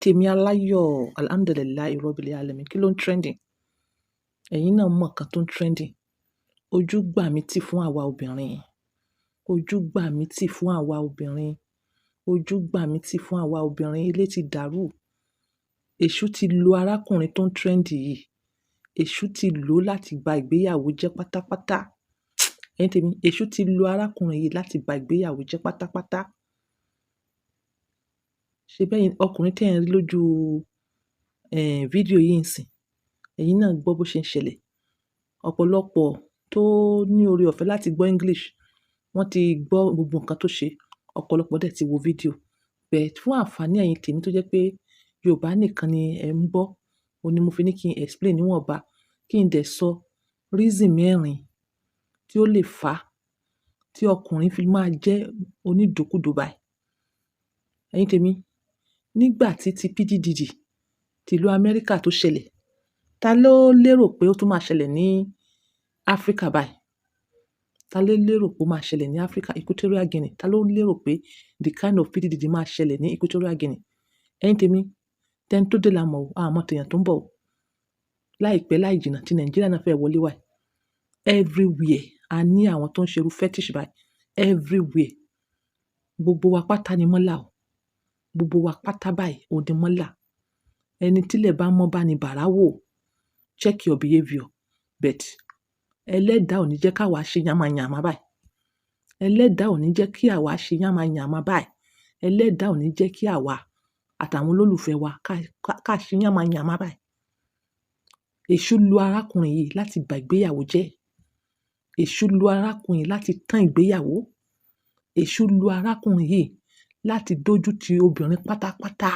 Tèmi aláyọ̀, alhamdulillahi rabbil alamin. Kí ló ń trending? Ẹ̀yin náà mọ̀ nǹkan tó ń trending. Ojú gbà mí tì fún àwa obìnrin. Ojú gbà mí tì fún àwa obìnrin. Ojú gbà mí tì fún àwa obìnrin. Ilé ti dàrú. Èṣù ti lo arákùnrin tó ń trend yìí. Èṣù ti lò ó láti ba ìgbéyàwó jẹ́ pátápátá. Ẹ̀yin tèmi, èṣù ti lo arákùnrin yìí láti ba ìgbéyàwó jẹ́ pátápátá. Ṣé bẹ́yìn ọkùnrin tí ẹ̀ ń rí lójú fídíò yìí ń sìn, ẹ̀yin náà gbọ́ bó ṣe ń ṣẹlẹ̀. Ọ̀pọ̀lọpọ̀ tó ní oore ọ̀fẹ́ láti gbọ́ English, wọ́n ti gbọ́ gbogbo nǹkan tó ṣe. Ọ̀pọ̀lọpọ̀ dẹ̀ ti wo fídíò. But fún àǹfààní ẹ̀yin tèmi tó jẹ́ pé Yorùbá nìkan ni ẹ̀ ń gbọ́, òun ni mo fi ní kí n explain níwọ̀nba, kí n dẹ̀ sọ reason mẹ́rin tí ó lè fà á tí ọkùnrin fi máa jẹ́ onídookudo báyìí. Ẹ̀yin tèmi, nígbà tí ti PDD tìlú Amẹ́ríkà tó ṣẹlẹ̀, ta ló lérò pé ó tún máa ṣẹlẹ̀ ní Áfríkà báyìí? Ta ló lérò pé ó máa ṣẹlẹ̀ ní Áfríkà, Equatorial Guinea? Ta ló lérò pé the kind of PDD máa ṣẹlẹ̀ ní Equatorial Guinea? Ẹ̀yin tèmi, tẹni tó dé la mọ̀ o, a mọ̀ tèèyàn tó ń bọ̀ o. Láìpẹ́ láì jìnnà tí Nàìjíríà náà fẹ́ wọlé wáyìí. Everywhere a ní àwọn tó ń ṣerú fetish báyìí. Everywhere. Gbogbo wa pátá ni mọ́là o. Gbogbo wa pátá báyìí òun ni mọ́là. Ẹni tílẹ̀ bá mọ́ bá ni bàrà wò. Check your behaviour. But ẹlẹ́dàá ò ní jẹ́ ká wa ṣe yánmayànmá báyìí. Ẹlẹ́dàá ò ní jẹ́ kí àwa ṣe yánmayànmá báyìí. Ẹlẹ́dàá ò ní jẹ́ kí àwa àtàwọn olólùfẹ́ wa ká ṣe yánmayànmá báyìí. Èṣù lo arákùnrin yìí láti ba ìgbéyàwó jẹ́. Èṣù lo arákùnrin yìí láti tán ìgbéyàwó. Èṣù lo arákùnrin yìí láti dójú ti obìnrin pátápátá.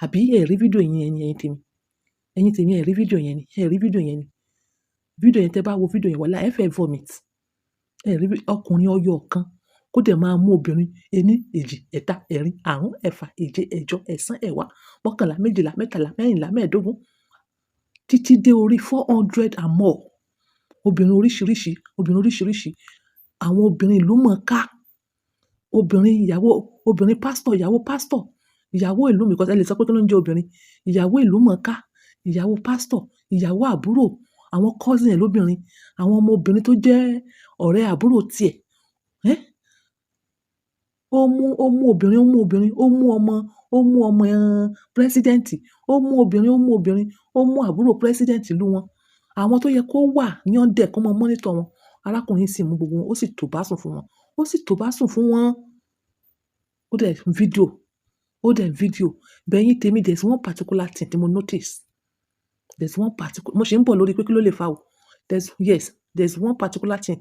Àbí ẹ rí fídíò yẹn ni ẹ̀yin tèmi? Ẹ̀yin tèmi ẹ rí fídíò yẹn ni? Ẹ rí fídíò yẹn ni? Fídíò yẹn tẹ́ bá wo fídíò yẹn wàláhì ẹ fẹ́ vomit. Ẹ rí ọkùnrin ọyọ kan kó dẹ̀ máa mú obìnrin ení, èjì, ẹ̀ta, ẹ̀rin, àrún, ẹ̀fà, èje, ẹ̀jọ, ẹ̀sán, ẹ̀wá, mọ́kànlá, méjìlá, mẹ́tàlá, mẹ́rìnlá, mẹ́ẹ̀ẹ́dógún títí dé orí 400 and more. Obìnrin oríṣiríṣi, obìnrin oríṣiríṣi. Àwọn obìnrin ìlú mọ̀ọ́ká. Obìnrin ìyàwó, obìnrin pásítọ̀, ìyàwó pásítọ̀, ìyàwó ìlú mi, because ẹ lè sọ pé kí ló ń jẹ́ obìnrin. Ìyàwó ìlú mọ̀ọ́ká, ìyàwó pásítọ̀, ìyàwó àbúrò, àwọn cousin ẹ̀ lóbìnrin, àwọn ọmọ obìnrin tó jẹ́ ọ̀rẹ́ àbúrò tiẹ̀. Ó mú obìnrin, ó mú ọmọ president, ó mú obìnrin, ó mú àbúrò president ìlú wọn. Àwọn tó yẹ kó wà ní ọ̀dẹ̀ kó máa monitor wọn. Arákùnrin sì mú gbogbo wọn, ó sì tò bá sùn fún wọn. Ó sì tò bá sùn fún wọn. Ó dẹ̀ fídíò. Bẹ̀yìn tèmi, there's one particular thing tí mo notice. Mo ṣe ń bọ̀ lórí pé kí ló lè fà o. There's one particular thing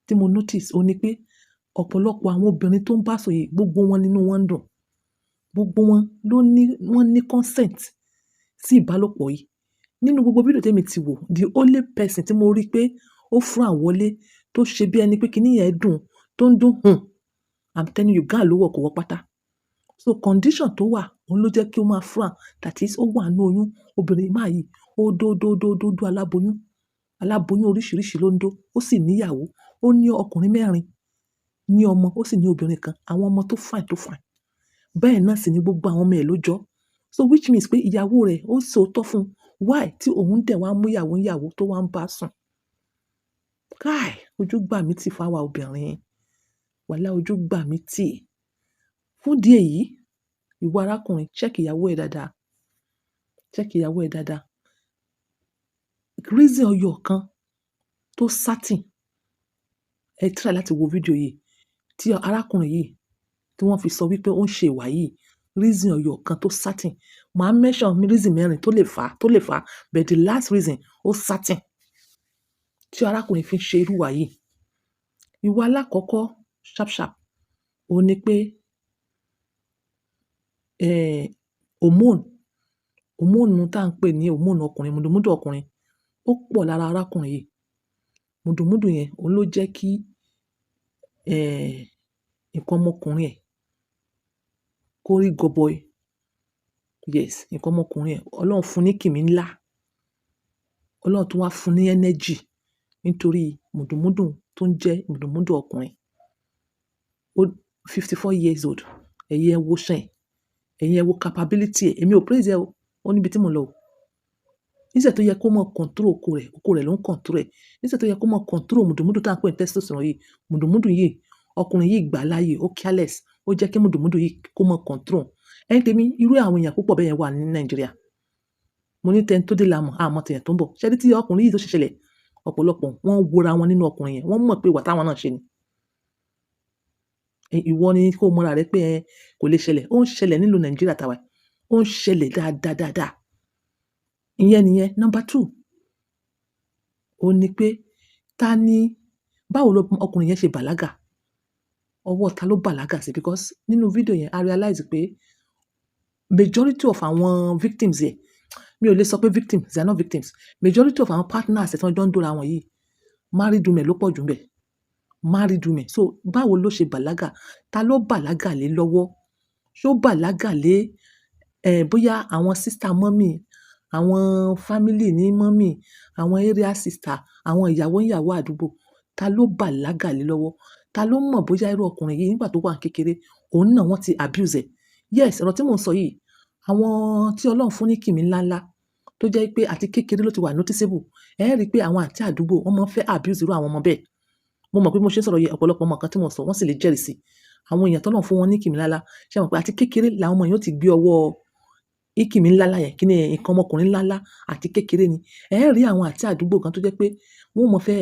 tí mo notice. Ó ní pé ọ̀pọ̀lọpọ̀ àwọn obìnrin tó ń bá sùn yìí, gbogbo wọn nínú wọn ń dùn. Gbogbo wọn wọ́n ní consent sí ìbálòpọ̀ yìí. Nínú gbogbo fídíò tèmi ti wò, the only person tí mo rí pé ó fún àwọlé tó ṣe bí ẹni pé kíní yẹn dùn, tó ń dùn, I'm telling you, gáà ló wọ̀ kò wọ́ pátá. So condition tó wà, òun ló jẹ́ kí ó máa fún that is ó wà nínú oyún. Obìnrin máa yìí, ó dó aláboyún. Aláboyún oríṣiríṣi ló ń dó. Ó sì níyàwó. Ó ní ọkùnrin 4 ní ọmọ, ó sì ní obìnrin kan. Àwọn ọmọ tó fine. Bẹ́ẹ̀ náà sì ni gbogbo àwọn ọmọ ẹ̀ ló jọ. So which means pé ìyàwó rẹ̀ ó sòótọ́ fún un. Why tí òun dẹ̀ wá mú ìyàwó tó wá ń bá sùn? Káì, ojú gbà mí tì fún àwa obìnrin. Wàláhì ojú gbà mí tì. Fún ìdí èyí, ìwọ arákùnrin, check ìyàwó ẹ dáadáa. Reason ọyọ kan tó certain. Ẹ try láti wo fídíò yìí tí arákùnrin yìí tí wọ́n fi sọ wípé ó ń ṣe ìwà yìí. Reason ọyọ kan tó certain. Màá mention reason mẹ́rin tó lè fà, but the last reason ó certain tí arákùnrin fi ń ṣe irú ìwà yìí. Ìwà alákọ̀ọ́kọ́ sharp. Ó ní pé hormone tá ń pè ní hormone ọkùnrin, mùdùmúdù ọkùnrin, ó pọ̀ lára arákùnrin yìí. Mùdùmúdù yẹn òun ló jẹ́ kí nǹkan ọmọkùnrin ẹ̀ kó rí gọbọi. Yes, nǹkan ọmọkùnrin ẹ̀, Ọlọ́run fún ní kìmí ńlá. Ọlọ́run tún wá fún ní energy nítorí mùdùmúdù tó ń jẹ́ mùdùmúdù ọkùnrin. Ó 54 years old. Ẹ̀yin ẹ wo ṣàn ẹ̀. ẹ̀yin ẹ wo capability ẹ̀, èmi ò praise ẹ o, ó níbi tí mo lọ o. Níṣẹ́ tó yẹ kó mọ control oko rẹ̀ ló ń control ẹ̀. Níṣẹ́ tó yẹ kó mọ control mùdùmúdù tá à ń pè ní testosterone yìí, mùdùmúdù yìí, ọkùnrin yìí gbà láàyè, ó careless, ó jẹ́ kí mùdùmúdù yìí kó mọ control. Ẹ̀yin tèmi, irú àwọn èèyàn púpọ̀ bẹ́ẹ̀ yẹn wà ní Nàìjíríà. Mo ní tẹni tó dé la mọ̀, àmọ́ tẹ̀yàn tó ń bọ̀. Ṣé rí tí ọkùnrin yìí tó ṣe ṣẹlẹ̀, ọ̀pọ̀lọpọ̀ wọ́n wora wọn nínú ọkùnrin yẹn, wọ́n mọ̀ pé ìwà táwọn náà ṣe ni. Ìwọ ni kó mọ́ra rẹ pé kò lè ṣẹlẹ̀. Ó ń ṣẹlẹ̀ nílùú Nàìjíríà tàwa. Ó ń ṣẹlẹ̀ dáadáa. Ìyẹn nìyẹn. Number 2, ó ní pé báwo ló ọkùnrin yẹn ṣe bàlágà? Ọwọ́ ta ló bàlágà sí? Because nínú fídíò yẹn, I realize pé majority of àwọn victims yẹn, mi ò lè sọ pé victims, they are not victims. Majority of àwọn partners tí wọ́n jọ ń dóra wọn yìí, married women ló pọ̀ jù ńbẹ̀. Married women. So báwo ló ṣe bàlágà? Ta ló bàlágà lé lọ́wọ́? Ṣó bàlágà lé bóyá àwọn sister mummy, àwọn family ní mummy, àwọn area sister, àwọn ìyàwó àdúgbò? Ta ló bàlágà lé lọ́wọ́? Ta ló mọ̀ bóyá irú ọkùnrin yìí nígbà tó wà ní kékeré, òun náà wọ́n ti abuse ẹ̀? Yes, ọ̀rọ̀ tí mò ń sọ yìí, àwọn tí Ọlọ́run fún ní kìmí ńláńlá tó jẹ́ pé àti kékeré ló ti wà noticeable. Ẹ rí pé àwọn àǹtí àdúgbò wọ́n máa ń fẹ́ abuse irú àwọn ọmọ bẹ́ẹ̀. Mo mọ̀ pé mo ṣe ń sọ̀rọ̀ yìí, ọ̀pọ̀lọpọ̀ ọmọ kan tí mo sọ, wọ́n sì lè jẹ́rìí sí. Àwọn èèyàn t'Ọlọ́run fún wọn ní kìmí ńláńlá. Ṣé mọ̀ pé àti kékeré làwọn ọmọ yẹn ó ti gbé ọwọ́ ìkìmí ńláńlá yẹn, kíni nǹkan ọmọkùnrin ńláńlá àti kékeré ni. Ẹ rí àwọn àǹtí àdúgbò kan tó jẹ́ pé wọ́n mọ̀ fẹ́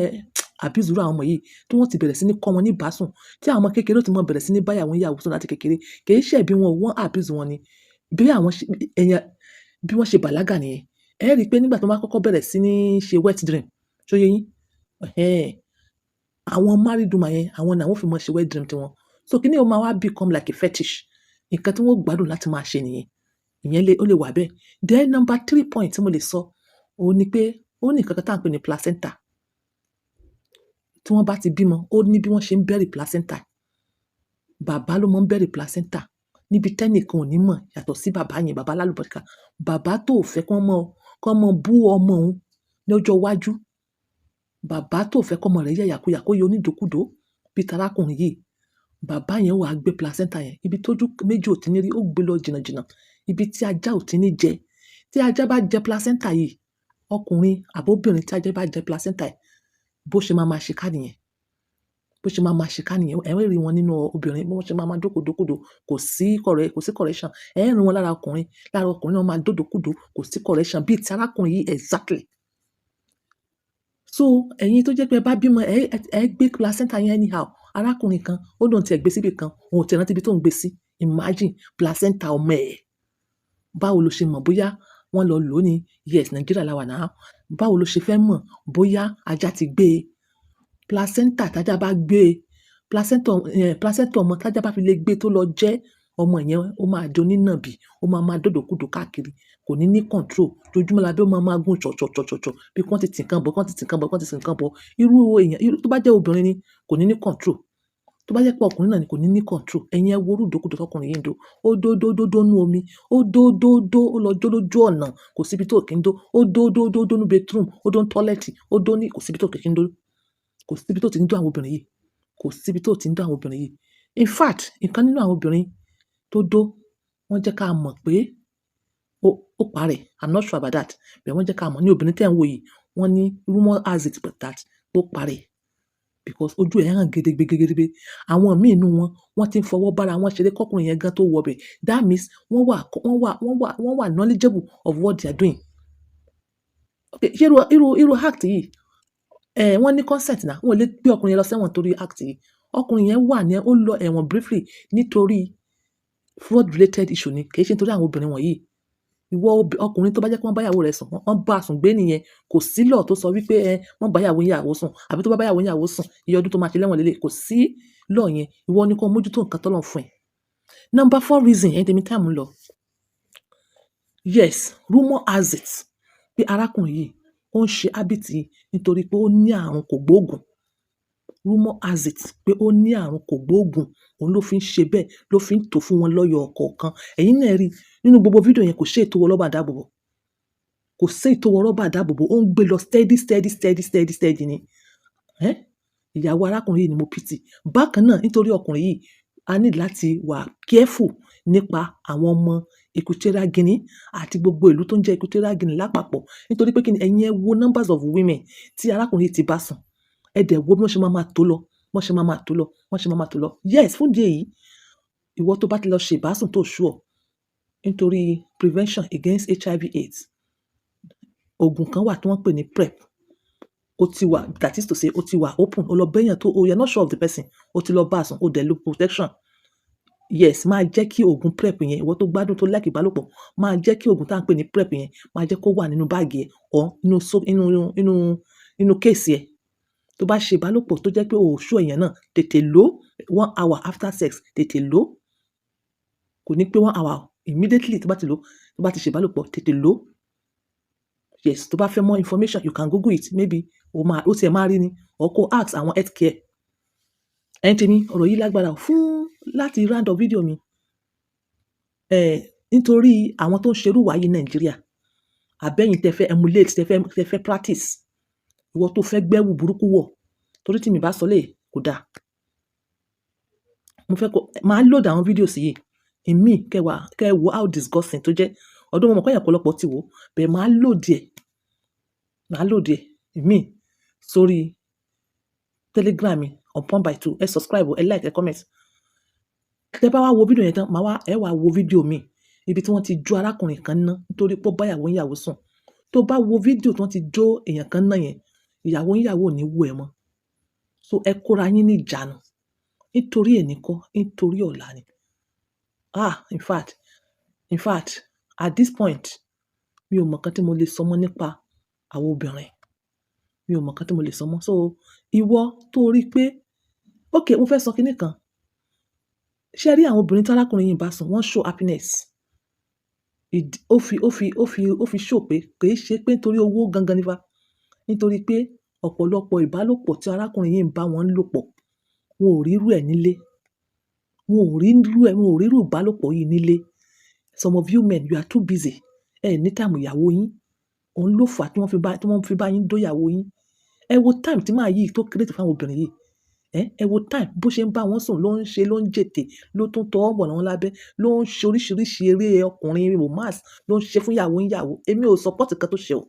abuse irú àwọn ọmọ yìí, tí wọ́n ti bẹ̀rẹ̀ sí ní kọ́ wọn ní ìbásùn, tí àwọn ọmọ kékeré ó ti mọ̀ bẹ̀rẹ̀ sí ní bá ìyàwó sùn láti kékeré. Kì í ṣe bí wọ́n abuse wọn ni. Bí wọ́n ṣe bàlágà nìyẹn. Ẹ rí pé nígbà tó bá kọ́kọ́ bẹ̀rẹ̀ sí ní ṣe wet dream, ṣó yé yín? Àwọn married woman yẹn, àwọn náà wọ́n fi mọ ṣe wet dream tiwọn. So kíni ó máa wá become like a fetish. Nǹkan tí wọ́n gbádùn láti máa ṣe nìyẹn. Ìyẹn ó lè wà bẹ́ẹ̀. Then number 3 point tí mo lè sọ, ó ní pé ó ní nǹkan kan tá à ń pè ní placenta. Tí wọ́n bá ti bímọ, ó ní bí wọ́n ṣe ń bury placenta. Bàbá ló máa ń bury placenta. Níbi tẹ́nìkan ò ní mọ̀ yàtọ̀ sí bàbá yẹn, bàbá lálùbọ́ríkà. Bàbá tó fẹ́ kán mọ bú ọmọ òun ní ọjọ́ iwájú. Bàbá tó fẹ́ kọ́mọ rẹ̀ yẹ̀yàkuyà kó yẹ onídookudo bí tarákùnrin yìí. Bàbá yẹn wà gbé placenta yẹn. Ibi tójú méjì ò ti ní rí, ó gbé lọ jìnnàjìnnà. Ibi tí ajá ò ti ní jẹ. Tí ajá bá jẹ placenta yìí, ọkùnrin àbóbìnrin tí ajá bá jẹ placenta yìí, bó ṣe máa ṣe ká nìyẹn. Bó ṣe máa ṣe ká nìyẹn. Ẹ rí wọn nínú obìnrin, bó ṣe máa dókòdókòdó, kò sí correction. Ẹ rí wọn lára ọkùnrin náà máa dódòkúdò, kò sí correction bí ti arákùnrin yìí exactly. So ẹ̀yin tó jẹ́ pé ẹ bá bímọ, ẹ gbé placenta yẹn anyhow. Arákùnrin kan, ó lóun ti ẹ̀ gbé síbì kan, òun ò ti rántí ibi tó ń gbé sí. Imagine placenta ọmọ ẹ̀. Báwo lo ṣe mọ̀ bóyá wọ́n lọ lò ó ní? Yes, Nàìjíríà la wà náà. Báwo lo ṣe fẹ́ mọ̀ bóyá ajá ti gbé placenta? Tájá bá gbé placenta ọmọ, tájá bá fi lè gbé tó lọ jẹ́ ọmọ yẹn, ó máa di onínàbì, ó máa dódòkúdò káàkiri, kò ní control. Lójúmọ́ la bí ó máa gún ṣọ̀ṣọ̀ṣọ̀ṣọ̀ bí wọ́n ti tì nǹkan bọ̀. Irú èèyàn tó bá jẹ́ obìnrin ni kò ní control. Tó bá jẹ́ pé ọkùnrin náà ni kò ní control. Ẹ̀yin ẹ wo irú ìdókúdò tọkùnrin yìí ń dó. Ó dó nú omi, ó dó, ó lọ jó lójú ọ̀nà, kò síbi tó kì í dó. Ó dó nú bedroom, ó dó ní toilet, ó dó ní, kò síbi tó kì í dó. Kò síbi tó ti ń dó àwọn obìnrin yìí. Kò síbi tó ti ń dó àwọn obìnrin yìí. In fact, ìkan nínú àwọn obìnrin tó dó, wọ́n jẹ́ ká mọ̀ pé ó parẹ́. I'm not sure about that. But wọ́n jẹ́ ká mọ̀ ní obìnrin tẹ́ ń wò yìí. Wọ́n ní rumor has it that ó parẹ́. Because ojú ẹ̀ hàn gedegbe. Àwọn míì nínú wọ́n ti ń fọwọ́ bára wọn ṣeré kọ́kùnrin yẹn gan tó wọ bẹ̀. That means wọ́n wà knowledgeable of what they are doing. Okay, ṣé irú act yìí, wọ́n ní consent náà. Wọ́n lè gbé ọkùnrin yẹn lọ sẹ́wọ̀n torí act yìí. Ọkùnrin yẹn ó lọ ẹ̀wọ̀n briefly nítorí fraud related issue ni, kì í ṣe nítorí àwọn obìnrin wọ̀nyí. Ìwọ ọkùnrin tó bá jẹ́ pé wọ́n bá ìyàwó rẹ̀ sùn, wọ́n bá sùn gbé nìyẹn. Kò sí law tó sọ wípé wọ́n bá ìyàwó sùn, àbí tó bá ìyàwó sùn, iye ọdún tó máa ṣe lẹ́wọ̀n lélẹ̀. Kò sí law yẹn. Ìwọ ni kó mójútó nǹkan t'Ọlọ́run fún ẹ. Number 4 reason, ẹ̀yin tèmi time ń lọ. Yes, rumor has it pé arákùnrin yìí ó ń ṣe habit yìí nítorí pé ó ní àrùn kògbóògùn. Rumor has it pé ó ní àrùn kògbóògùn. Òun ló fi ń ṣe bẹ́ẹ̀, ló fi ń tò fún wọn lọ́yọ̀ ọ̀kọ̀ọ̀kan. Ẹ̀yin náà rí nínú gbogbo fídíò yẹn, kò ṣe ètò wọ rọ́bà dáàbòbò. Kò sí ètò wọ rọ́bà dáàbòbò. Ó ń gbé lọ steady ni. Ìyàwó arákùnrin yìí ni mo pity. Bákan náà, nítorí ọkùnrin yìí, a ní láti wà careful nípa àwọn ọmọ Equatorial Guinea àti gbogbo ìlú tó ń jẹ́ Equatorial Guinea lápapọ̀. Nítorí pé kíni, ẹ̀yin ẹ wo numbers of women tí arákùnrin yìí ti bá sùn. Ẹ dẹ̀ wo bí wọ́n ṣe máa tó lọ, wọ́n ṣe máa tó lọ, wọ́n ṣe máa tó lọ. Yes, fún ìdí èyí, ìwọ tó bá ti lọ ṣe ìbásùn tó sure nítorí prevention against HIV/AIDS, òògùn kan wà tí wọ́n pè ní PrEP. Ó ti wà, that is to say, ó ti wà open. O lọ bẹ́yàn tó, you're not sure of the person. O ti lọ bá a sùn, o dẹ̀ lo protection. Yes, máa jẹ́ kí òògùn PrEP yẹn, ìwọ tó gbádùn tó like ìbálòpọ̀, máa jẹ́ kí òògùn tá à ń pè ní PrEP yẹn, máa jẹ́ kó wà nínú báàgì ẹ̀ or nínú kéèsì ẹ̀. Tó bá ṣe ìbálòpọ̀ tó jẹ́ pé o ò sure èèyàn náà, tètè lò 1 hour after sex, tètè lò. Kò ní pé 1 hour, immediately tó bá ti lò, tó bá ti ṣe ìbálòpọ̀, tètè lò. Yes, tó bá fẹ́ more information, you can Google it. Maybe ó tiẹ̀ máa rí ni, or kó ask àwọn healthcare. Ẹ̀yin tèmi, ọ̀rọ̀ yìí lágbára fún láti round up fídíò mi. Nítorí àwọn tó ń ṣerú wá yìí Nàìjíríà, àbẹ́yìn tẹ fẹ́ emulate, tẹ fẹ́ practice, ìwọ tó fẹ́ gbẹ́wù burúkú wọ̀, torí tí mi bá sọ lè kò dáa. Mo fẹ́ kó máa load àwọn fídíòs yìí. Èmi kẹ́ wo how disgusting tó jẹ́. Ọdún mo mọ̀ pé èèyàn ọ̀pọ̀lọpọ̀ ti wò, bẹ́ẹ̀ máa load ẹ̀. Máa load ẹ̀. Èmi sórí Telegram mi upon by 2. Ẹ subscribe, ẹ like, ẹ comment. Tẹ́ bá wá wo fídíò yẹn tán, ẹ wá wo fídíò mi ibi tí wọ́n ti jó arákùnrin kan ná nítorí pé ó bá ìyàwó sùn. Tó bá wo fídíò tí wọ́n ti jó èèyàn kan ná yẹn, ìyàwó ò ní wò ẹ́ mọ́. So ẹ kóra yín ní ìjánu. Nítorí ẹni kọ́, nítorí ọ̀la ni. In fact, at this point, mi ò mọ̀ nǹkan tí mo lè sọ mọ́ nípa àwọn obìnrin. Mi ò mọ̀ nǹkan tí mo lè sọ mọ́. So ìwọ tó rí pé, okay, mo fẹ́ sọ kinní kan. Ṣé ẹ rí àwọn obìnrin tí arákùnrin yìí bá sùn, wọ́n show happiness. Ó fi show pé kì í ṣe pé nítorí owó gangan nípa. Nítorí pé ọ̀pọ̀lọpọ̀ ìbálòpọ̀ tí arákùnrin yìí ń bá wọn lò pọ̀, wọn ò rírú ẹ̀ nílé. Wọn ò rírú ìbálòpọ̀ yìí nílé. Some of you men, you are too busy. Ní time ìyàwó yín. Òun ló fà tí wọ́n fi bá yín dó ìyàwó yín. Ẹ wo time tí màá yìí tó create fún àwọn obìnrin yìí. Ẹ wo time bó ṣe ń bá wọn sùn, ló ń jètè, ló tún tọwọ́ bọ̀ wọ́n lábẹ́, ló ń ṣe oríṣiríṣi eré ọkùnrin romance, ló ń ṣe fún ìyàwó. Èmi ò support nǹkan tó ṣe o.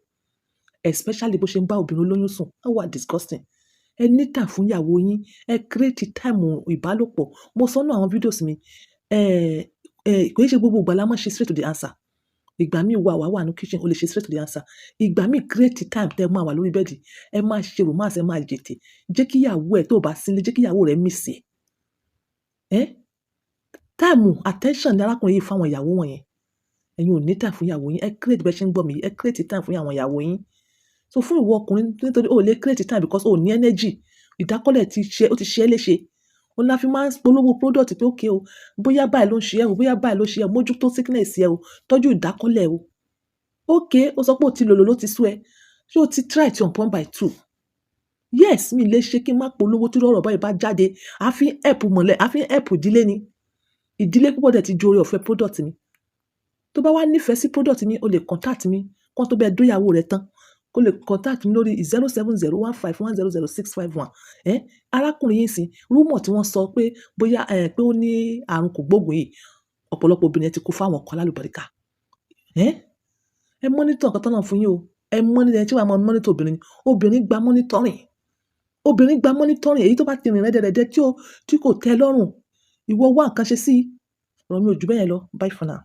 Especially bó ṣe ń bá obìnrin olóyún sùn. That was disgusting. Ẹ ní time fún ìyàwó yín. Ẹ create time ìbálòpọ̀. Mo sọ nínú àwọn videos mi. Kò í ṣe gbogbo ìgbà la máa ṣe straight to the answer. Ìgbà míì wà ní kitchen, o lè ṣe straight to the answer. Ìgbà míì create time tẹ́ máa wà lórí bẹ́ẹ̀dì. Ẹ máa ṣe romance, ẹ máa jètè. Jẹ́ kí ìyàwó ẹ tó bá sílé, jẹ́ kí ìyàwó rẹ miss ẹ. Time attention ni arákùnrin yìí fún àwọn ìyàwó wọn yẹn. Ẹ̀yin ò ní time fún ìyàwó yín. Ẹ create bẹ́ẹ̀ ṣe ń gbọ́ mi. Ẹ create time fún àwọn ìyàwó yín. So fún ìwọ ọkùnrin, nítorí o lè create time because o ní energy. Ìdákọ́lẹ̀ ó ti ṣe é léṣe. Ó la fi máa ń polówó product pé okay o, bóyá báyìí ló ń ṣe ẹ́ o, bóyá báyìí ló ṣe ẹ́, mójútó sickness ẹ o, tọ́jú ìdákọ́lẹ̀ o. Okay, ó sọ pé o ti lò ló ti sú ẹ. Ṣé o ti try to upon by 2? Yes, mi lè ṣe kí n má polówó tí ọ̀rọ̀ báyìí bá jáde. A fi help ìdílé ni. Ìdílé púpọ̀ dẹ̀ ti jó orí ọ̀fẹ́ product mi. Tó bá wá nífẹ̀ẹ́ sí product mi, o lè contact mi. Kán tó bẹ́ẹ̀ dóyàwó rẹ tán. Kó lè contact mi lórí 07015100651. Arákùnrin yìí sì, rumor tí wọ́n sọ pé bóyá pé ó ní àrùn kògbóògùn yìí, ọ̀pọ̀lọpọ̀ obìnrin ti kú fáwọn ọkọ alálùbáríkà. Ẹ monitor nǹkan tọ́nà fún yín o. Ẹ monitor, tí wàá mọ monitor obìnrin. Obìnrin gba monitoring. Èyí tó bá ti rìn rẹ́dẹ̀rẹ́dẹ́ tí kò tẹ́ lọ́rùn, ìwọ wá nǹkan ṣe sí. Ọ̀rọ̀ mi ò jù bẹ́ẹ̀ lọ. Bye for now.